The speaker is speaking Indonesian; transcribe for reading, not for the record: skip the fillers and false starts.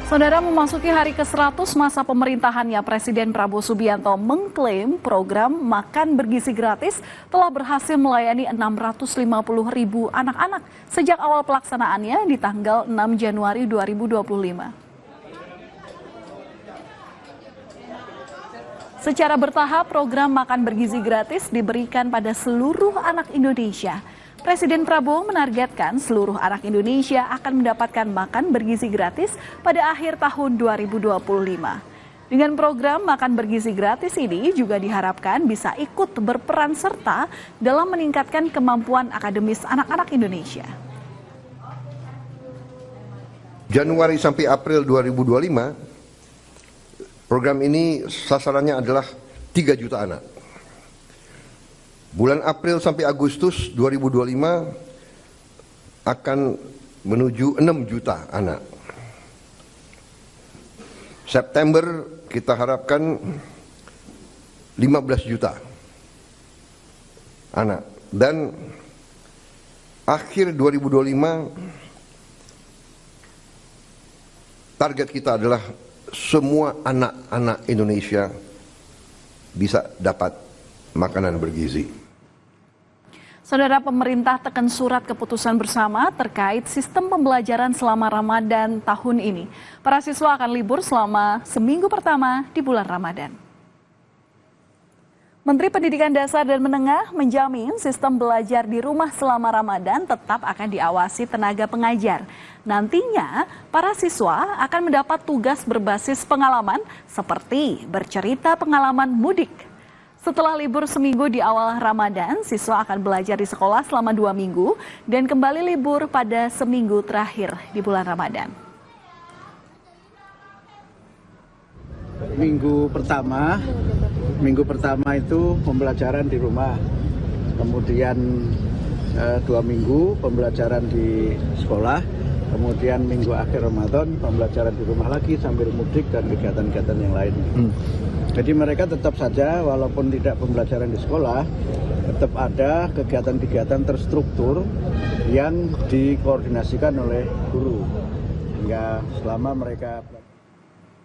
Saudara, memasuki hari ke-100 masa pemerintahannya, Presiden Prabowo Subianto mengklaim program makan bergizi gratis telah berhasil melayani 650.000 anak-anak sejak awal pelaksanaannya di tanggal 6 Januari 2025. Secara bertahap, program makan bergizi gratis diberikan pada seluruh anak Indonesia. Presiden Prabowo menargetkan seluruh anak Indonesia akan mendapatkan makan bergizi gratis pada akhir tahun 2025. Dengan program makan bergizi gratis ini juga diharapkan bisa ikut berperan serta dalam meningkatkan kemampuan akademis anak-anak Indonesia. Januari sampai April 2025, program ini sasarannya adalah 3 juta anak. Bulan April sampai Agustus 2025 akan menuju 6 juta anak. September kita harapkan 15 juta anak. Dan akhir 2025 target kita adalah semua anak-anak Indonesia bisa dapat makanan bergizi. Saudara, pemerintah tekan surat keputusan bersama terkait sistem pembelajaran selama Ramadan tahun ini. Para siswa akan libur selama seminggu pertama di bulan Ramadan. Menteri Pendidikan Dasar dan Menengah menjamin sistem belajar di rumah selama Ramadan tetap akan diawasi tenaga pengajar. Nantinya, para siswa akan mendapat tugas berbasis pengalaman seperti bercerita pengalaman mudik. Setelah libur seminggu di awal Ramadan, siswa akan belajar di sekolah selama 2 minggu dan kembali libur pada seminggu terakhir di bulan Ramadan. Minggu pertama itu pembelajaran di rumah, kemudian 2 minggu pembelajaran di sekolah, kemudian minggu akhir Ramadan pembelajaran di rumah lagi sambil mudik dan kegiatan-kegiatan yang lain. Jadi mereka tetap saja walaupun tidak pembelajaran di sekolah, tetap ada kegiatan-kegiatan terstruktur yang dikoordinasikan oleh guru. Hingga selama mereka